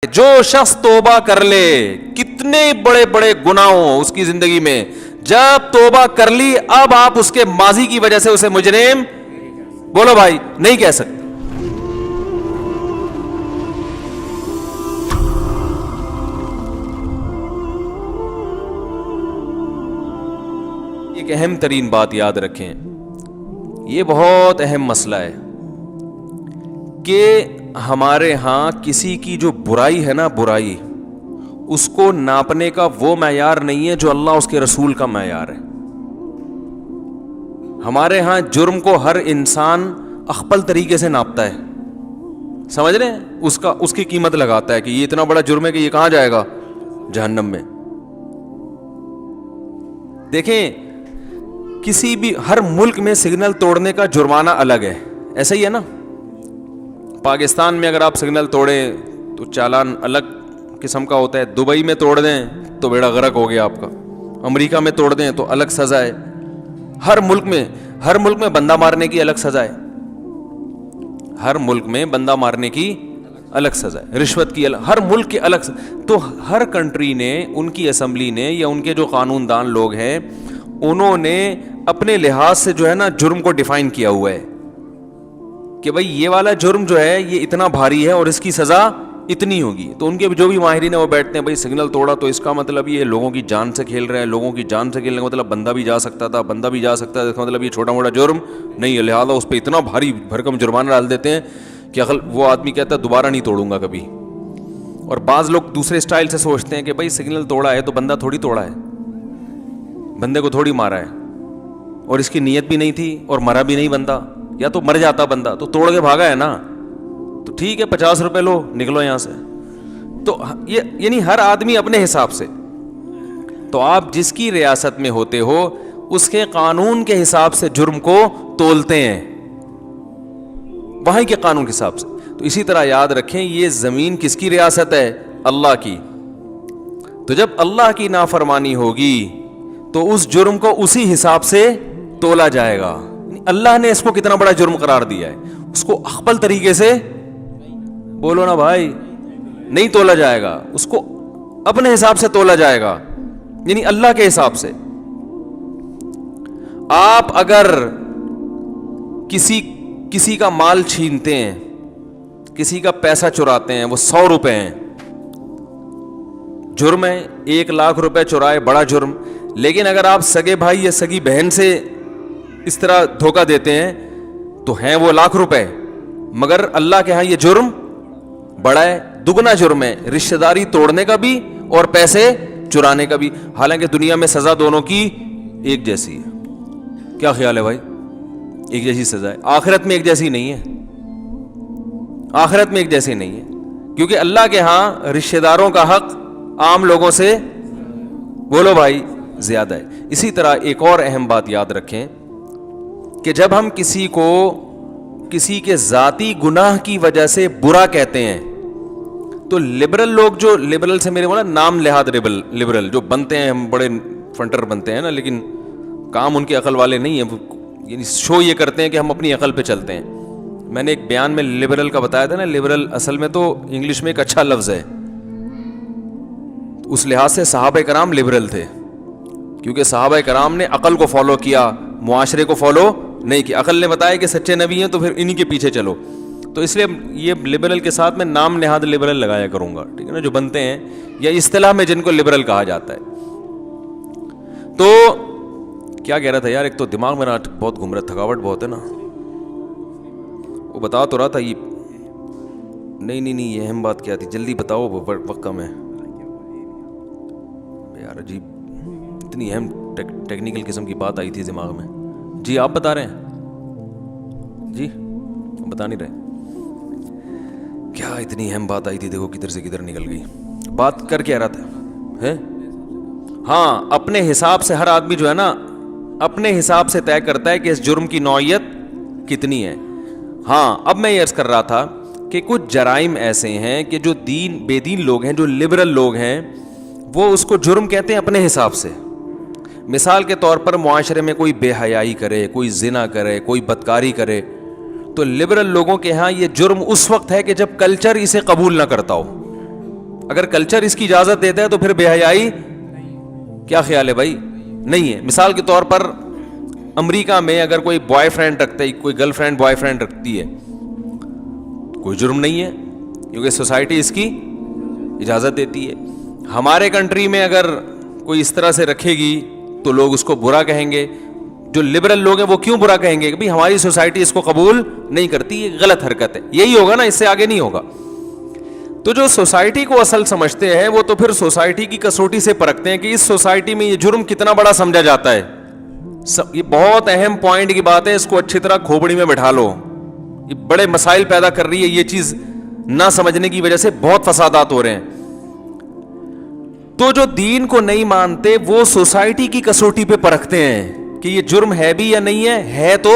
جو شخص توبہ کر لے کتنے بڑے بڑے گناہ ہوں اس کی زندگی میں، جب توبہ کر لی اب آپ اس کے ماضی کی وجہ سے اسے مجرم بولو بھائی نہیں کہہ سکتے. ایک اہم ترین بات یاد رکھیں، یہ بہت اہم مسئلہ ہے کہ ہمارے ہاں کسی کی جو برائی ہے نا، برائی اس کو ناپنے کا وہ معیار نہیں ہے جو اللہ اس کے رسول کا معیار ہے. ہمارے ہاں جرم کو ہر انسان اخپل طریقے سے ناپتا ہے، سمجھ رہے ہیں، اس کی قیمت لگاتا ہے کہ یہ اتنا بڑا جرم ہے کہ یہ کہاں جائے گا، جہنم میں. دیکھیں کسی بھی ہر ملک میں سگنل توڑنے کا جرمانہ الگ ہے، ایسا ہی ہے نا. پاکستان میں اگر آپ سگنل توڑیں تو چالان الگ قسم کا ہوتا ہے، دبئی میں توڑ دیں تو بیڑا غرق ہو گیا آپ کا، امریکہ میں توڑ دیں تو الگ سزا ہے. ہر ملک میں بندہ مارنے کی الگ سزا ہے، ہر ملک میں بندہ مارنے کی الگ سزا ہے، رشوت کی الگ، ہر ملک کی الگ تو ہر کنٹری نے، ان کی اسمبلی نے یا ان کے جو قانون دان لوگ ہیں انہوں نے اپنے لحاظ سے جو ہے نا جرم کو ڈیفائن کیا ہوا ہے کہ بھئی یہ والا جرم جو ہے یہ اتنا بھاری ہے اور اس کی سزا اتنی ہوگی. تو ان کے جو بھی ماہرین ہیں وہ بیٹھتے ہیں، بھئی سگنل توڑا تو اس کا مطلب یہ لوگوں کی جان سے کھیل رہے ہیں، لوگوں کی جان سے کھیلنے کا مطلب بندہ بھی جا سکتا تھا، بندہ بھی جا سکتا ہے، اس کا مطلب یہ چھوٹا موٹا جرم نہیں ہے، لہٰذا اس پہ اتنا بھاری بھرکم جرمانہ ڈال دیتے ہیں کہ وہ آدمی کہتا ہے دوبارہ نہیں توڑوں گا کبھی. اور بعض لوگ دوسرے اسٹائل سے سوچتے ہیں کہ بھئی سگنل توڑا ہے تو بندہ تھوڑی توڑا ہے، بندے کو تھوڑی مارا ہے اور اس کی نیت بھی نہیں تھی اور مرا بھی نہیں بندہ، یا تو مر جاتا بندہ تو توڑ کے بھاگا ہے نا، تو ٹھیک ہے 50 روپے لو نکلو یہاں سے. تو یہ یعنی ہر آدمی اپنے حساب سے. تو آپ جس کی ریاست میں ہوتے ہو اس کے قانون کے حساب سے جرم کو تولتے ہیں، وہاں کے قانون کے حساب سے. تو اسی طرح یاد رکھیں یہ زمین کس کی ریاست ہے؟ اللہ کی. تو جب اللہ کی نافرمانی ہوگی تو اس جرم کو اسی حساب سے تولا جائے گا. اللہ نے اس کو کتنا بڑا جرم قرار دیا ہے، اس کو اخپل طریقے سے بولو نا بھائی نہیں تولا جائے گا، اس کو اپنے حساب سے تولا جائے گا، یعنی اللہ کے حساب سے. آپ اگر کسی کا مال چھینتے ہیں، کسی کا پیسہ چراتے ہیں، وہ 100 روپے ہیں، جرم ہے. 1 لاکھ روپے چرائے بڑا جرم. لیکن اگر آپ سگے بھائی یا سگی بہن سے اس طرح دھوکہ دیتے ہیں تو ہیں وہ لاکھ روپے، مگر اللہ کے ہاں یہ جرم بڑا ہے، دگنا جرم ہے، رشتہ داری توڑنے کا بھی اور پیسے چرانے کا بھی. حالانکہ دنیا میں سزا دونوں کی ایک جیسی ہے. کیا خیال ہے بھائی؟ ایک جیسی سزا ہے. آخرت میں ایک جیسی نہیں ہے، آخرت میں ایک جیسی نہیں ہے، کیونکہ اللہ کے ہاں رشتہ داروں کا حق عام لوگوں سے بولو بھائی زیادہ ہے. اسی طرح ایک اور اہم بات یاد رکھیں کہ جب ہم کسی کے ذاتی گناہ کی وجہ سے برا کہتے ہیں تو لبرل لوگ، جو لبرل سے میرے نام لحاظ لبرل جو بنتے ہیں، ہم بڑے فنٹر بنتے ہیں نا، لیکن کام ان کے عقل والے نہیں ہیں، یعنی شو یہ کرتے ہیں کہ ہم اپنی عقل پہ چلتے ہیں. میں نے ایک بیان میں لبرل کا بتایا تھا نا، لبرل اصل میں تو انگلش میں ایک اچھا لفظ ہے. اس لحاظ سے صحابہ کرام لبرل تھے، کیونکہ صحابہ کرام نے عقل کو فالو کیا، معاشرے کو فالو نہیں کیا. عقل نے بتایا کہ سچے نبی ہیں تو پھر انہی کے پیچھے چلو. تو اس لیے یہ لبرل کے ساتھ میں نام نہاد لبرل لگایا کروں گا، ٹھیک ہے نا، جو بنتے ہیں یا اصطلاح میں جن کو لبرل کہا جاتا ہے. تو کیا کہہ رہا تھا یار، ایک تو دماغ میرا بہت گھوم رہا، تھکاوٹ بہت ہے نا. وہ بتا تو رہا تھا یہ نہیں یہ اہم بات کیا تھی، جلدی بتاؤ، وقت کم ہے یار. عجیب اتنی اہم ٹیکنیکل قسم کی بات آئی تھی دماغ میں. جی آپ بتا رہے ہیں؟ جی بتا نہیں رہے کیا اتنی اہم بات آئی تھی؟ دیکھو کدھر سے کدھر نکل گئی. بات کر کے آ رہا تھا ہاں، اپنے حساب سے ہر آدمی جو ہے نا اپنے حساب سے طے کرتا ہے کہ اس جرم کی نوعیت کتنی ہے. ہاں اب میں یہ عرض کر رہا تھا کہ کچھ جرائم ایسے ہیں کہ جو بے دین لوگ ہیں، جو لبرل لوگ ہیں، وہ اس کو جرم کہتے ہیں اپنے حساب سے. مثال کے طور پر معاشرے میں کوئی بے حیائی کرے، کوئی زنا کرے، کوئی بدکاری کرے، تو لبرل لوگوں کے ہاں یہ جرم اس وقت ہے کہ جب کلچر اسے قبول نہ کرتا ہو. اگر کلچر اس کی اجازت دیتا ہے تو پھر بے حیائی کیا خیال ہے بھائی؟ نہیں ہے. مثال کے طور پر امریکہ میں اگر کوئی بوائے فرینڈ رکھتا ہے, کوئی گرل فرینڈ بوائے فرینڈ رکھتی ہے, کوئی جرم نہیں ہے کیونکہ سوسائٹی اس کی اجازت دیتی ہے. ہمارے کنٹری میں اگر کوئی اس طرح سے رکھے گی تو لوگ اس کو برا کہیں گے. جو لبرل لوگ ہیں وہ کیوں برا کہیں گے کہ بھائی ہماری سوسائٹی اس کو قبول نہیں کرتی, یہ غلط حرکت ہے. یہی ہوگا نا, اس سے آگے نہیں ہوگا. تو جو سوسائٹی کو اصل سمجھتے ہیں وہ تو پھر سوسائٹی کی کسوٹی سے پرکھتے ہیں کہ اس سوسائٹی میں یہ جرم کتنا بڑا سمجھا جاتا ہے. یہ بہت اہم پوائنٹ کی بات ہے, اس کو اچھی طرح کھوپڑی میں بٹھا لو. یہ بڑے مسائل پیدا کر رہی ہے یہ چیز, نہ سمجھنے کی وجہ سے بہت فسادات ہو رہے ہیں. تو جو دین کو نہیں مانتے وہ سوسائٹی کی کسوٹی پہ پرکھتے ہیں کہ یہ جرم ہے بھی یا نہیں ہے تو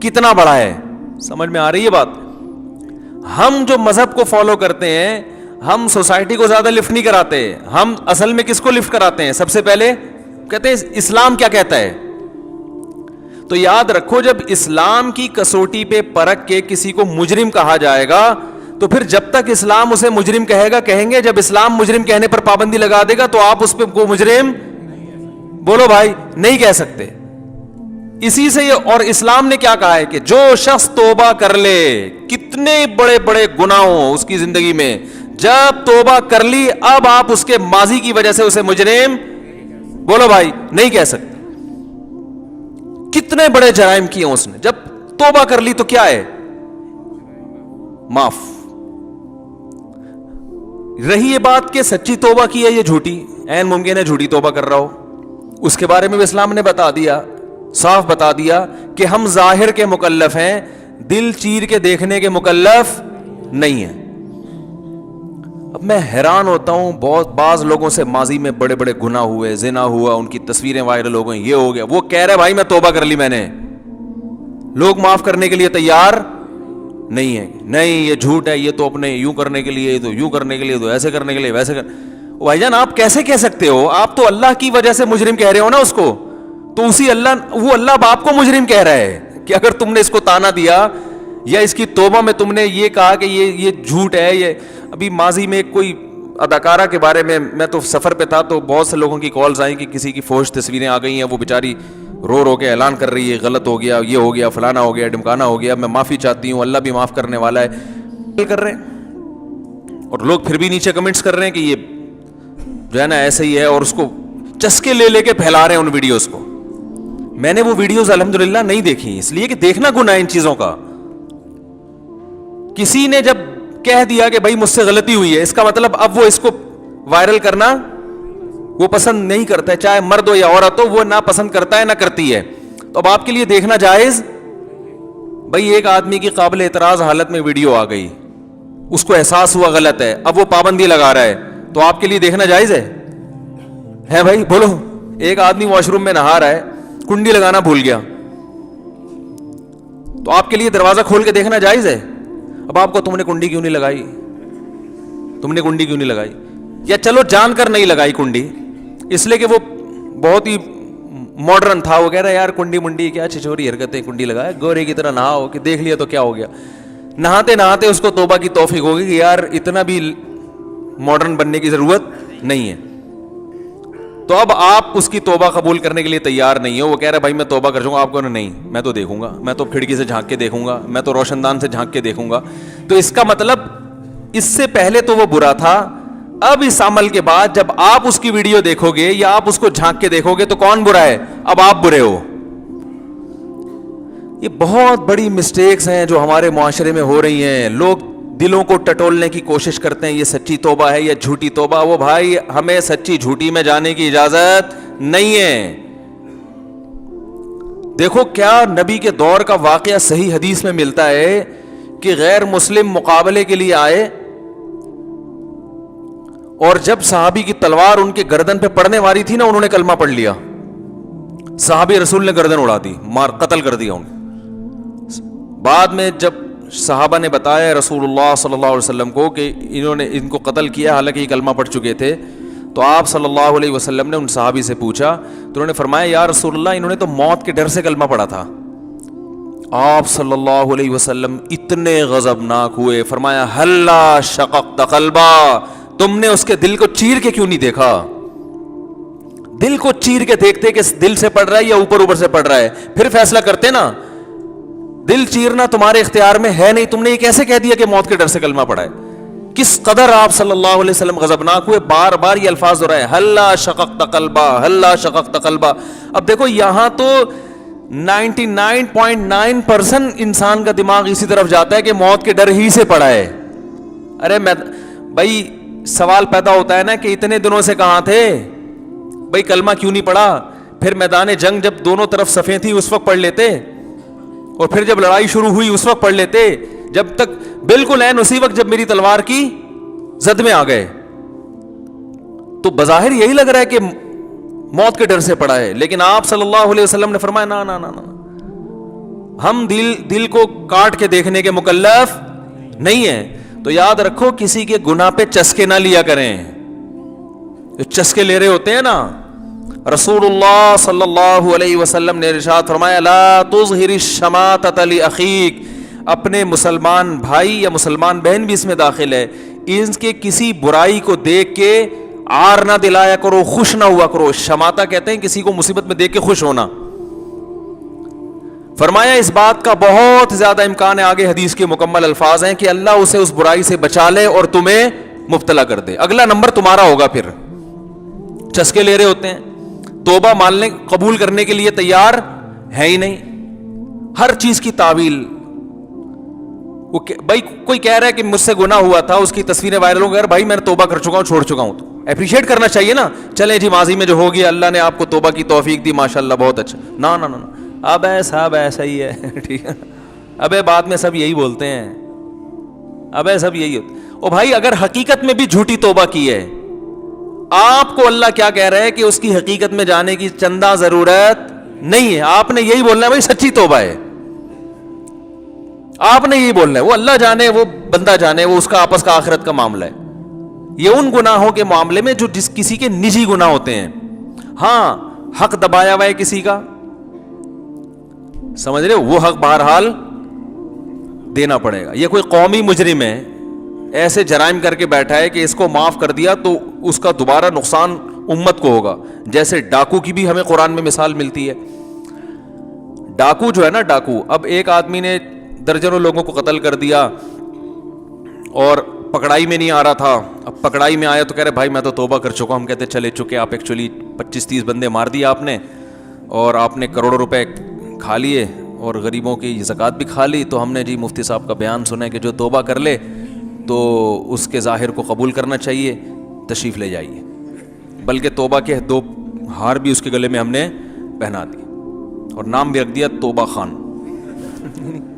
کتنا بڑا ہے. سمجھ میں آ رہی ہے بات؟ ہم جو مذہب کو فالو کرتے ہیں ہم سوسائٹی کو زیادہ لفٹ نہیں کراتے, ہم اصل میں کس کو لفٹ کراتے ہیں؟ سب سے پہلے کہتے ہیں اسلام کیا کہتا ہے. تو یاد رکھو, جب اسلام کی کسوٹی پہ پرکھ کے کسی کو مجرم کہا جائے گا تو پھر جب تک اسلام اسے مجرم کہے گا کہیں گے, جب اسلام مجرم کہنے پر پابندی لگا دے گا تو آپ اس پہ کو مجرم بولو بھائی نہیں کہہ سکتے. اسی سے یہ, اور اسلام نے کیا کہا ہے کہ جو شخص توبہ کر لے, کتنے بڑے بڑے گناہ ہوں اس کی زندگی میں, جب توبہ کر لی اب آپ اس کے ماضی کی وجہ سے اسے مجرم بولو بھائی نہیں کہہ سکتے. کتنے بڑے جرائم کیے اس نے, جب توبہ کر لی تو کیا ہے, معاف. رہی یہ بات کہ سچی توبہ کی ہے یہ جھوٹی, عین ممکن ہے جھوٹی توبہ کر رہا ہو, اس کے بارے میں بھی اسلام نے بتا دیا, صاف بتا دیا کہ ہم ظاہر کے مکلف ہیں, دل چیر کے دیکھنے کے مکلف نہیں ہیں. اب میں حیران ہوتا ہوں, بہت بعض لوگوں سے ماضی میں بڑے بڑے گناہ ہوئے, زنا ہوا, ان کی تصویریں وائرل ہو گئیں, یہ ہو گیا, وہ کہہ رہے بھائی میں توبہ کر لی میں نے, لوگ معاف کرنے کے لیے تیار نہیں ہے. نہیں یہ جھوٹ ہے, یہ تو اپنے یوں کرنے کے لیے, تو یوں کرنے کے لیے, تو ایسے کرنے کے لیے, ویسے بھائی جان آپ کیسے کہہ سکتے ہو؟ آپ تو اللہ کی وجہ سے مجرم کہہ رہے ہو نا اس کو, تو اسی اللہ, وہ اللہ باپ کو مجرم کہہ رہا ہے کہ اگر تم نے اس کو تانا دیا یا اس کی توبہ میں تم نے یہ کہا کہ یہ جھوٹ ہے. یہ ابھی ماضی میں کوئی اداکارہ کے بارے میں تو سفر پہ تھا تو بہت سے لوگوں کی کالز آئیں کہ کسی کی فوش تصویریں آ گئی ہیں, وہ بیچاری رو رو کے اعلان کر رہی ہے غلط ہو گیا, یہ ہو گیا, فلانا ہو گیا, ڈمکانا ہو گیا, میں معافی چاہتی ہوں, اللہ بھی معاف کرنے والا ہے کر رہے ہیں. اور لوگ پھر بھی نیچے کمنٹس کر رہے ہیں کہ یہ جو ہے نا ایسے ہی ہے, اور اس کو چسکے لے کے پھیلا رہے ہیں ان ویڈیوز کو. میں نے وہ ویڈیوز الحمدللہ نہیں دیکھی, اس لیے کہ دیکھنا گناہ ہے ان چیزوں کا. کسی نے جب کہہ دیا کہ بھائی مجھ سے غلطی ہوئی ہے, اس کا مطلب اب وہ اس کو وائرل کرنا وہ پسند نہیں کرتا ہے, چاہے مرد ہو یا عورت ہو, وہ نہ پسند کرتا ہے نہ کرتی ہے. تو اب آپ کے لیے دیکھنا جائز. بھائی ایک آدمی کی قابل اعتراض حالت میں ویڈیو آ گئی, اس کو احساس ہوا غلط ہے, اب وہ پابندی لگا رہا ہے, تو آپ کے لیے دیکھنا جائز ہے بھائی بولو. ایک آدمی واش روم میں نہا رہا ہے, کنڈی لگانا بھول گیا, تو آپ کے لیے دروازہ کھول کے دیکھنا جائز ہے؟ اب آپ کو تم نے کنڈی کیوں نہیں لگائی, تم نے کنڈی کیوں نہیں لگائی, یا چلو جان کر نہیں لگائی کنڈی اس لیے کہ وہ بہت ہی ماڈرن تھا, وہ کہہ رہا ہے یار کنڈی منڈی کیا چھچوری حرکتیں, کنڈی لگائے گورے کی طرح نہاؤ, کہ دیکھ لیا تو کیا ہو گیا. نہاتے نہاتے اس کو توبہ کی توفیق ہوگی کہ یار اتنا بھی ماڈرن بننے کی ضرورت نہیں ہے. تو اب آپ اس کی توبہ قبول کرنے کے لیے تیار نہیں ہو. وہ کہہ رہا ہے بھائی میں توبہ کر جاؤں گا, آپ کو نہیں, میں تو دیکھوں گا, میں تو کھڑکی سے جھانک کے دیکھوں گا, میں تو روشن دان سے جھانک کے دیکھوں گا. تو اس کا مطلب اس سے پہلے تو وہ برا تھا, اب اس عمل کے بعد جب آپ اس کی ویڈیو دیکھو گے یا آپ اس کو جھانک کے دیکھو گے تو کون برا ہے؟ اب آپ برے ہو. یہ بہت بڑی مسٹیکس ہیں جو ہمارے معاشرے میں ہو رہی ہیں. لوگ دلوں کو ٹٹولنے کی کوشش کرتے ہیں, یہ سچی توبہ ہے یا جھوٹی توبہ. وہ بھائی ہمیں سچی جھوٹی میں جانے کی اجازت نہیں ہے. دیکھو کیا نبی کے دور کا واقعہ صحیح حدیث میں ملتا ہے کہ غیر مسلم مقابلے کے لیے آئے, اور جب صحابی کی تلوار ان کے گردن پہ پڑنے والی تھی نا, انہوں نے کلمہ پڑھ لیا, صحابی رسول نے گردن اڑا دی, مار قتل کر دیا انہیں. بعد میں جب صحابہ نے بتایا رسول اللہ صلی اللہ علیہ وسلم کو کہ انہوں نے ان کو قتل کیا حالانکہ یہ کلمہ پڑھ چکے تھے, تو آپ صلی اللہ علیہ وسلم نے ان صحابی سے پوچھا تو انہوں نے فرمایا یا رسول اللہ انہوں نے تو موت کے ڈر سے کلمہ پڑھا تھا. آپ صلی اللہ علیہ وسلم اتنے غضبناک ہوئے, فرمایا ہلا شققت قلبا, تم نے اس کے دل کو چیر کے کیوں نہیں دیکھا؟ دل کو چیر کے دیکھتے کہ دل سے پڑھ رہا ہے یا اوپر اوپر سے پڑھ رہا ہے، پھر فیصلہ کرتے نا. دل چیرنا تمہارے اختیار میں ہے نہیں. تم نے یہ کیسے کہہ دیا کہ موت کے ڈر سے کلمہ پڑھا ہے؟ کس قدر آپ صلی اللہ علیہ وسلم غضبناک ہوئے، بار بار یہ الفاظ دہرائے، ہلا شققت قلبا، ہلا شققت قلبا. اب دیکھو یہاں تو 99.9% انسان کا دماغ اسی طرف جاتا ہے کہ موت کے ڈر ہی سے پڑا ہے. ارے میں بھائی سوال پیدا ہوتا ہے نا کہ اتنے دنوں سے کہاں تھے بھائی، کلمہ کیوں نہیں پڑھا؟ پھر میدان جنگ جب دونوں طرف صفیں تھی اس وقت پڑھ لیتے، اور پھر جب لڑائی شروع ہوئی اس وقت پڑھ لیتے، جب تک بالکل عین اسی وقت جب میری تلوار کی زد میں آ گئے. تو بظاہر یہی لگ رہا ہے کہ موت کے ڈر سے پڑا ہے، لیکن آپ صلی اللہ علیہ وسلم نے فرمایا نا نا نا نا، ہم دل کو کاٹ کے دیکھنے کے مکلف نہیں ہیں. تو یاد رکھو کسی کے گناہ پہ چسکے نہ لیا کریں. جو چسکے لے رہے ہوتے ہیں نا، رسول اللہ صلی اللہ علیہ وسلم نے ارشاد فرمایا لا تظہر الشماتۃ لاخیک، اپنے مسلمان بھائی یا مسلمان بہن بھی اس میں داخل ہے، ان کے کسی برائی کو دیکھ کے عار نہ دلایا کرو، خوش نہ ہوا کرو. شماتہ کہتے ہیں کسی کو مصیبت میں دیکھ کے خوش ہونا. فرمایا اس بات کا بہت زیادہ امکان ہے، آگے حدیث کے مکمل الفاظ ہیں، کہ اللہ اسے اس برائی سے بچا لے اور تمہیں مبتلا کر دے. اگلا نمبر تمہارا ہوگا. پھر چسکے لے رہے ہوتے ہیں، توبہ ماننے قبول کرنے کے لیے تیار ہے ہی نہیں، ہر چیز کی تعویل. بھائی کوئی کہہ رہا ہے کہ مجھ سے گناہ ہوا تھا، اس کی تصویریں وائرل ہو گئی، بھائی میں نے توبہ کر چکا ہوں، چھوڑ چکا ہوں. تو اپریشیٹ کرنا چاہیے نا. چلیں جی ماضی میں جو ہو گیا اللہ نے آپ کو توبہ کی توفیق دی، ماشاءاللہ بہت اچھا. نا نا نا اب صاحب ایسا ہی ہے ٹھیک ہے. ابے بعد میں سب یہی بولتے ہیں، ابے سب یہی ہوتا. او بھائی اگر حقیقت میں بھی جھوٹی توبہ کی ہے، آپ کو اللہ کیا کہہ رہا ہے کہ اس کی حقیقت میں جانے کی چندہ ضرورت نہیں ہے. آپ نے یہی بولنا ہے بھائی سچی توبہ ہے، آپ نے یہی بولنا ہے. وہ اللہ جانے، وہ بندہ جانے، وہ اس کا آپس کا آخرت کا معاملہ ہے. یہ ان گناہوں کے معاملے میں جو کسی کے نجی گناہ ہوتے ہیں. ہاں حق دبایا ہوا ہے کسی کا، سمجھ رہے ہو، وہ حق بہرحال دینا پڑے گا. یہ کوئی قومی مجرم ہے، ایسے جرائم کر کے بیٹھا ہے کہ اس کو معاف کر دیا تو اس کا دوبارہ نقصان امت کو ہوگا. جیسے ڈاکو کی بھی ہمیں قرآن میں مثال ملتی ہے. ڈاکو جو ہے نا، ڈاکو، اب ایک آدمی نے درجنوں لوگوں کو قتل کر دیا اور پکڑائی میں نہیں آ رہا تھا. اب پکڑائی میں آیا تو کہہ رہے بھائی میں تو توبہ کر چکا ہوں. ہم کہتے چلے چکے، آپ ایکچولی 25-30 بندے مار دیے آپ نے، اور آپ نے کروڑوں روپے کھا لیے اور غریبوں کی زکوٰۃ بھی کھا لی. تو ہم نے جی مفتی صاحب کا بیان سنا ہے کہ جو توبہ کر لے تو اس کے ظاہر کو قبول کرنا چاہیے، تشریف لے جائیے. بلکہ توبہ کے 2 ہار بھی اس کے گلے میں ہم نے پہنا دی اور نام بھی رکھ دیا توبہ خان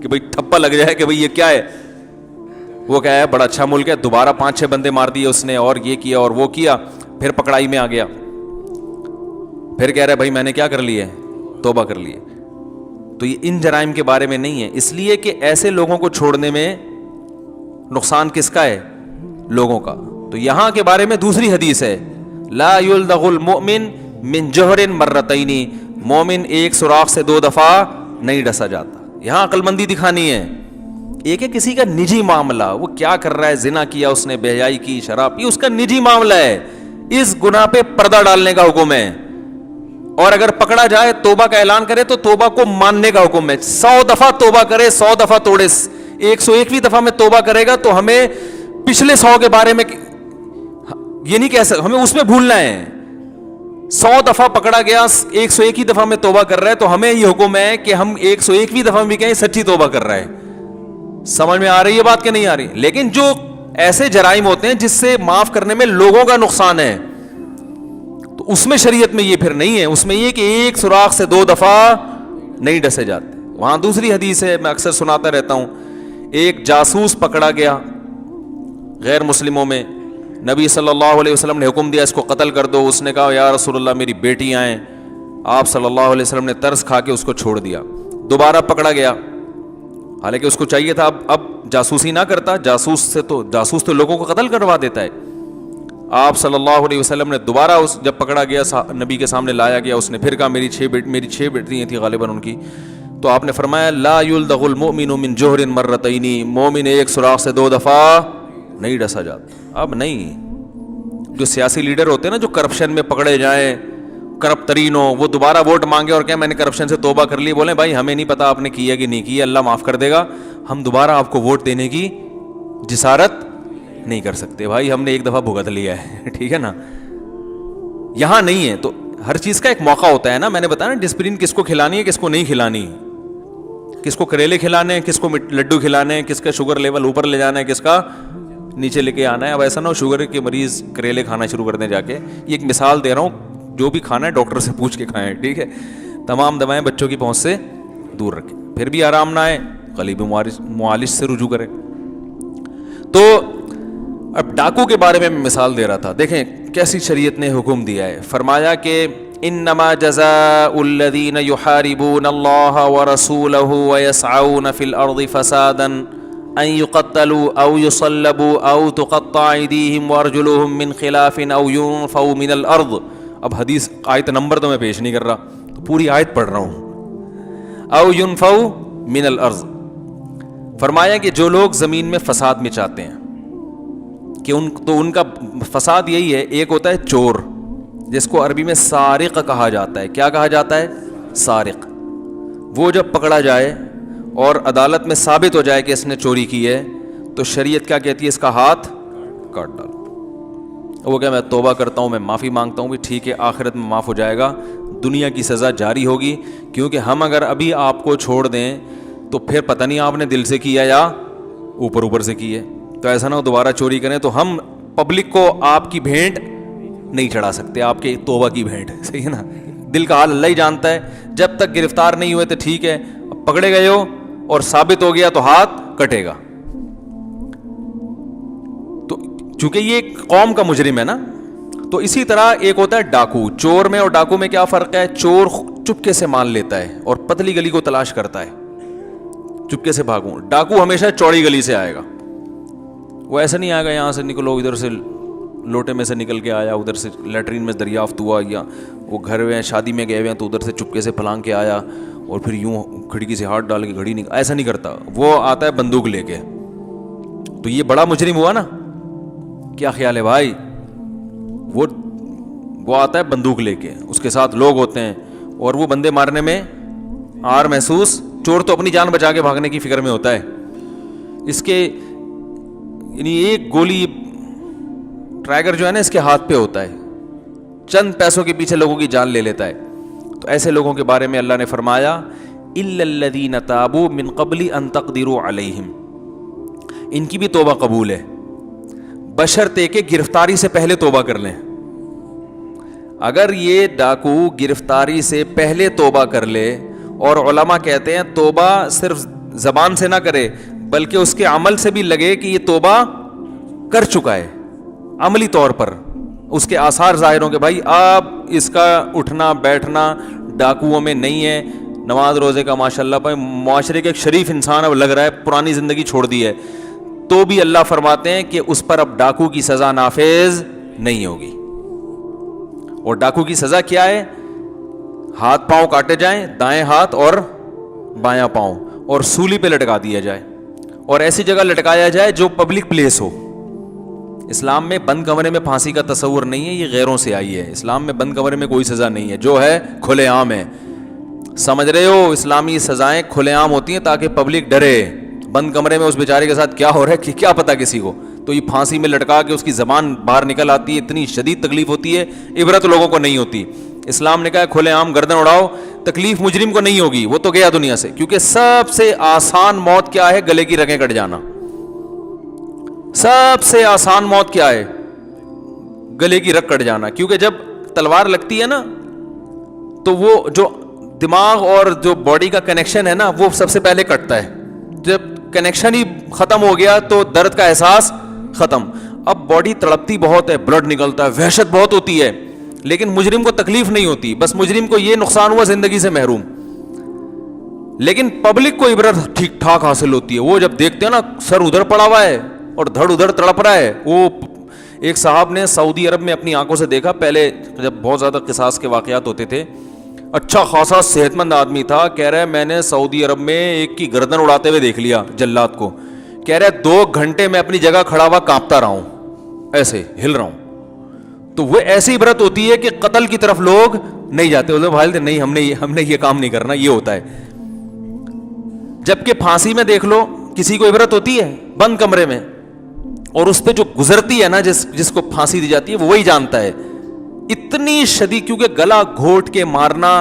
کہ بھئی تھپا لگ جائے کہ بھئی یہ کیا ہے. وہ کیا ہے، بڑا اچھا ملک ہے. دوبارہ 5-6 بندے مار دیے اس نے، اور یہ کیا اور وہ کیا، پھر پکڑائی میں آ گیا، پھر کہہ رہا ہے بھائی میں نے کیا کر لی ہے، توبہ کر لی ہے. تو یہ ان جرائم کے بارے میں نہیں ہے، اس لیے کہ ایسے لوگوں کو چھوڑنے میں نقصان کس کا ہے، لوگوں کا. تو یہاں کے بارے میں دوسری حدیث ہے، لا یلدغ المؤمن من جوہر مرتین، مومن ایک سوراخ سے 2 دفعہ نہیں ڈسا جاتا. یہاں عقل مندی دکھانی ہے. ایک ہے کسی کا نجی معاملہ، وہ کیا کر رہا ہے، زنا کیا اس نے، بے حیائی کی، شراب پی، اس کا نجی معاملہ ہے. اس گناہ پہ پردہ ڈالنے کا حکم ہے. اور اگر پکڑا جائے توبہ کا اعلان کرے تو توبہ کو ماننے کا حکم ہے. 100 دفعہ توبہ کرے، 100 دفعہ توڑے، 101ویں دفعہ میں توبہ کرے گا تو ہمیں پچھلے 100 کے بارے میں یہ نہیں کہہ سکتے، ہمیں اس میں بھولنا ہے. 100 دفعہ پکڑا گیا، 101ویں دفعہ میں توبہ کر رہا ہے تو ہمیں یہ حکم ہے کہ ہم 101ویں دفعہ بھی کہیں سچی توبہ کر رہا ہے. سمجھ میں آ رہی ہے بات کہ نہیں آ رہی؟ لیکن جو ایسے جرائم ہوتے ہیں جس سے معاف کرنے میں لوگوں کا نقصان ہے، تو اس میں شریعت میں یہ پھر نہیں ہے. اس میں یہ کہ ایک سوراخ سے 2 دفعہ نہیں ڈسے جاتے. وہاں دوسری حدیث ہے، میں اکثر سناتا رہتا ہوں. ایک جاسوس پکڑا گیا غیر مسلموں میں، نبی صلی اللہ علیہ وسلم نے حکم دیا اس کو قتل کر دو. اس نے کہا یا رسول اللہ میری بیٹی آئیں. آپ صلی اللہ علیہ وسلم نے ترس کھا کے اس کو چھوڑ دیا. دوبارہ پکڑا گیا، حالانکہ اس کو چاہیے تھا اب جاسوسی نہ کرتا، جاسوس تو لوگوں کو قتل کروا دیتا ہے. آپ صلی اللہ علیہ وسلم نے دوبارہ جب پکڑا گیا نبی کے سامنے لایا گیا، اس نے پھر کہا میری 6 بیٹیاں تھیں غالباً ان کی. تو آپ نے فرمایا لا یلدغ المؤمن من جوہر مرتین، مومن ایک سوراخ سے 2 دفعہ نہیں ڈسا جاتا. اب نہیں، جو سیاسی لیڈر ہوتے ہیں نا جو کرپشن میں پکڑے جائیں, کرپٹ ترین ہو, وہ دوبارہ ووٹ مانگے اور کہیں میں نے کرپشن سے توبہ کر لی, بولیں بھائی ہمیں نہیں پتا آپ نے کیا کہ نہیں کیا, اللہ معاف کر دے گا, ہم دوبارہ آپ کو ووٹ دینے کی جسارت نہیں کر سکتے. بھائی ہم نے ایک دفعہ بھگت لیا ہے, ٹھیک ہے نا. یہاں نہیں ہے. تو ہر چیز کا ایک موقع ہوتا ہے نا, میں نے بتایا نا ڈسپلن کس کو کھلانی ہے کس کو نہیں کھلانی, کس کو کریلے کھلانے ہیں کس کو لڈو کھلانے ہیں, کس کا شوگر لیول اوپر لے جانا ہے کس کا نیچے لے کے آنا ہے. اب ایسا نہ ہو شوگر کے مریض کریلے کھانا شروع کر دیں جا کے. یہ ایک مثال دے رہا ہوں, جو بھی کھانا ہے ڈاکٹر سے پوچھ کے کھائیں, ٹھیک ہے. تمام دوائیں بچوں کی پہنچ سے دور رکھیں, پھر بھی آرام نہ آئے قریبی معالج سے رجوع کریں. تو اب ڈاکو کے بارے میں مثال دے رہا تھا, دیکھیں کیسی شریعت نے حکم دیا ہے. فرمایا کہ انما جزاء الذین یحاربون اللہ ورسولہ ویسعون فی الارض فسادا ان یقتلوا او یصلبوا او تقطع ایدیہم وارجلہم من خلاف او ینفوا من الارض. اب حدیث آیت نمبر تو میں پیش نہیں کر رہا, تو پوری آیت پڑھ رہا ہوں. او ینفوا من الارض, فرمایا کہ جو لوگ زمین میں فساد میں چاہتے ہیں کہ ان کا فساد یہی ہے. ایک ہوتا ہے چور, جس کو عربی میں سارق کہا جاتا ہے. کیا کہا جاتا ہے؟ سارق. وہ جب پکڑا جائے اور عدالت میں ثابت ہو جائے کہ اس نے چوری کی ہے تو شریعت کیا کہتی ہے؟ اس کا ہاتھ کاٹ ڈالو. وہ کہ میں توبہ کرتا ہوں, میں معافی مانگتا ہوں, بھی ٹھیک ہے آخرت میں معاف ہو جائے گا, دنیا کی سزا جاری ہوگی. کیونکہ ہم اگر ابھی آپ کو چھوڑ دیں تو پھر پتہ نہیں آپ نے دل سے کیا یا اوپر سے کی ہے. تو ایسا نہ ہو دوبارہ چوری کریں تو ہم پبلک کو آپ کی بھینٹ نہیں چڑھا سکتے, آپ کے توبہ کی بھینٹ. صحیح ہے نا, دل کا حال اللہ ہی جانتا ہے. جب تک گرفتار نہیں ہوئے تو ٹھیک ہے, پکڑے گئے ہو اور ثابت ہو گیا تو ہاتھ کٹے گا. تو چونکہ یہ ایک قوم کا مجرم ہے نا, تو اسی طرح ایک ہوتا ہے ڈاکو. چور میں اور ڈاکو میں کیا فرق ہے؟ چور چپکے سے مان لیتا ہے اور پتلی گلی کو تلاش کرتا ہے, چپکے سے بھاگوں. ڈاکو ہمیشہ چوڑی گلی سے آئے گا, وہ ایسا نہیں آئے گا یہاں سے نکلو ادھر سے لوٹے میں سے نکل کے آیا, ادھر سے لیٹرین میں دریافت ہوا, یا وہ گھر میں شادی میں گئے ہوئے ہیں تو ادھر سے چپکے سے پھلانگ کے آیا اور پھر یوں کھڑکی سے ہاتھ ڈال کے گھڑی نکل, ایسا نہیں کرتا. وہ آتا ہے بندوق لے کے. تو یہ بڑا مجرم ہوا نا, کیا خیال ہے بھائی؟ وہ آتا ہے بندوق لے کے, اس کے ساتھ لوگ ہوتے ہیں اور وہ بندے مارنے میں آر محسوس. چور تو اپنی جان بچا کے بھاگنے کی فکر میں ہوتا ہے. اس کے یعنی ایک گولی ٹرائگر جو ہے نا اس کے ہاتھ پہ ہوتا ہے, چند پیسوں کے پیچھے لوگوں کی جان لے لیتا ہے. تو ایسے لوگوں کے بارے میں اللہ نے فرمایا الا الذین تابوا من قبل ان تقدروا علیہم, ان کی بھی توبہ قبول ہے بشرطے کہ گرفتاری سے پہلے توبہ کر لیں. اگر یہ ڈاکو گرفتاری سے پہلے توبہ کر لے, اور علماء کہتے ہیں توبہ صرف زبان سے نہ کرے بلکہ اس کے عمل سے بھی لگے کہ یہ توبہ کر چکا ہے, عملی طور پر اس کے آثار ظاہر ہوں کہ بھائی اب اس کا اٹھنا بیٹھنا ڈاکوؤں میں نہیں ہے, نماز روزے کا ماشاءاللہ پہ معاشرے کے ایک شریف انسان اب لگ رہا ہے, پرانی زندگی چھوڑ دی ہے. تو بھی اللہ فرماتے ہیں کہ اس پر اب ڈاکو کی سزا نافذ نہیں ہوگی. اور ڈاکو کی سزا کیا ہے؟ ہاتھ پاؤں کاٹے جائیں, دائیں ہاتھ اور بایاں پاؤں, اور سولی پہ لٹکا دیا جائے, اور ایسی جگہ لٹکایا جائے جو پبلک پلیس ہو. اسلام میں بند کمرے میں پھانسی کا تصور نہیں ہے, یہ غیروں سے آئی ہے. اسلام میں بند کمرے میں کوئی سزا نہیں ہے, جو ہے کھلے عام ہے. سمجھ رہے ہو, اسلامی سزائیں کھلے عام ہوتی ہیں تاکہ پبلک ڈرے. بند کمرے میں اس بیچارے کے ساتھ کیا ہو رہا ہے کہ کیا پتا کسی کو, تو یہ پھانسی میں لٹکا کے اس کی زبان باہر نکل آتی ہے, اتنی شدید تکلیف ہوتی ہے, عبرت لوگوں کو نہیں ہوتی. اسلام نے کہا کھلے عام گردن اڑاؤ, تکلیف مجرم کو نہیں ہوگی, وہ تو گیا دنیا سے. کیونکہ سب سے آسان موت کیا ہے؟ گلے کی رگیں کٹ جانا. سب سے آسان موت کیا ہے؟ گلے کی رگ کٹ جانا. کیونکہ جب تلوار لگتی ہے نا تو وہ جو دماغ اور جو باڈی کا کنیکشن ہے نا وہ سب سے پہلے کٹتا ہے. جب کنیکشن ہی ختم ہو گیا تو درد کا احساس ختم. اب باڈی تڑپتی بہت ہے, بلڈ نکلتا ہے, وحشت بہت ہوتی ہے, لیکن مجرم کو تکلیف نہیں ہوتی. بس مجرم کو یہ نقصان ہوا زندگی سے محروم, لیکن پبلک کو عبرت ٹھیک ٹھاک حاصل ہوتی ہے. وہ جب دیکھتے ہیں نا سر ادھر پڑا ہوا ہے اور دھڑ ادھر تڑپ رہا ہے. وہ ایک صاحب نے سعودی عرب میں اپنی آنکھوں سے دیکھا, پہلے جب بہت زیادہ قصاص کے واقعات ہوتے تھے, اچھا خاصا صحت مند آدمی تھا, کہہ رہا ہے میں نے سعودی عرب میں ایک کی گردن اڑاتے ہوئے دیکھ لیا جلاد کو. کہہ رہا ہے 2 گھنٹے میں اپنی جگہ کھڑا ہوا کانپتا رہا ہوں, ایسے ہل رہا ہوں. تو وہ ایسی عبرت ہوتی ہے کہ قتل کی طرف لوگ نہیں جاتے, بولتے بھائی نہیں ہم نے یہ کام نہیں کرنا, یہ ہوتا ہے. جبکہ پھانسی میں دیکھ لو, کسی کو عبرت ہوتی ہے بند کمرے میں, اور اس پہ جو گزرتی ہے نا جس کو پھانسی دی جاتی ہے وہ وہی جانتا ہے. اتنی شدید, کیونکہ گلا گھونٹ کے مارنا,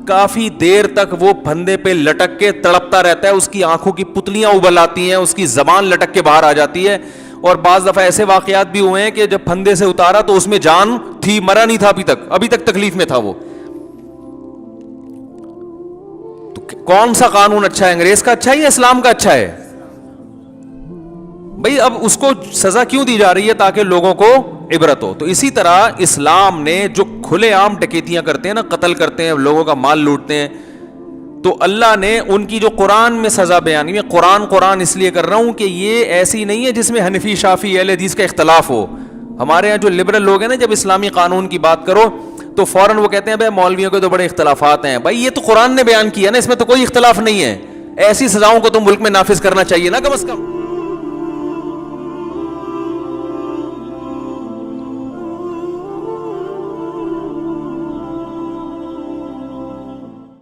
کافی دیر تک وہ پھندے پہ لٹک کے تڑپتا رہتا ہے, اس کی آنکھوں کی پتلیاں ابل آتی ہیں, اس کی زبان لٹک کے باہر آ جاتی ہے. اور بعض دفعہ ایسے واقعات بھی ہوئے ہیں کہ جب پھندے سے اتارا تو اس میں جان تھی, مرا نہیں تھا ابھی تک تکلیف میں تھا وہ. تو کون سا قانون اچھا ہے, انگریز کا اچھا ہے یا اسلام کا اچھا ہے؟ بھئی اب اس کو سزا کیوں دی جا رہی ہے؟ تاکہ لوگوں کو عبرت ہو. تو اسی طرح اسلام نے جو کھلے عام ڈکیتیاں کرتے ہیں نا, قتل کرتے ہیں, لوگوں کا مال لوٹتے ہیں, تو اللہ نے ان کی جو قرآن میں سزا بیان کی, میں قرآن اس لیے کر رہا ہوں کہ یہ ایسی نہیں ہے جس میں حنفی شافی اہل حدیث کا اختلاف ہو. ہمارے یہاں جو لبرل لوگ ہیں نا, جب اسلامی قانون کی بات کرو تو فوراً وہ کہتے ہیں بھائی مولویوں کے تو بڑے اختلافات ہیں. بھائی یہ تو قرآن نے بیان کیا نا, اس میں تو کوئی اختلاف نہیں ہے. ایسی سزاؤں کو تو ملک میں نافذ کرنا چاہیے نا کم از کم.